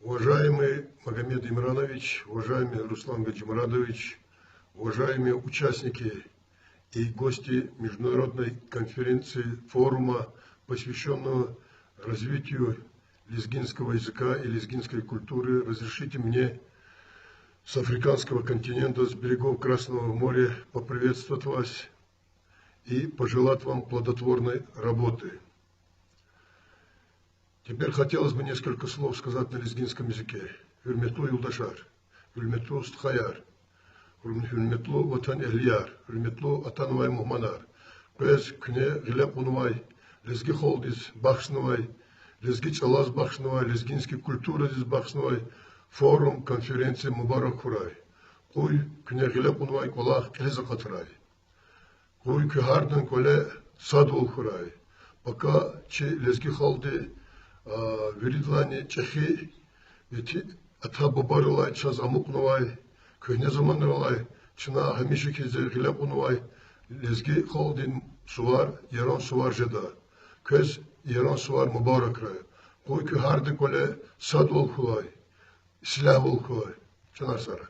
Уважаемый Магомед Имранович, уважаемый Руслан Гаджимурадович, уважаемые участники и гости международной конференции форума, посвященного развитию лезгинского языка и лезгинской культуры, разрешите мне с африканского континента, с берегов Красного моря поприветствовать вас и пожелать вам плодотворной работы. Теперь хотелось бы несколько слов сказать на лезгинском языке. Hürmetli yoldaşlar, hürmetli ustхаяр, hürmetli vatan ehliyar, hürmetli atan ve muhmanar. Biz küne gilep unuvay, lezgi холдиз бахшнывай, лезги чалаз бахшнывай, лезгинский культура диз бахшнывай, форум, конференция мубарак хурай. Куй küне gilep unuvay колах элза катырай. Куй küharдан коле садул хурай. Пока чи лезги холди Виридвани чехи, ведь ата бабарылай, час амукнувай, көне заманралай, чына хамиши кезер гилапунувай, лезги холдин сувар, яран сувар жеда, көз яран сувар мубарак рай, кой ки харды коле сад ол хулай, силах ол хулай, чынар сара.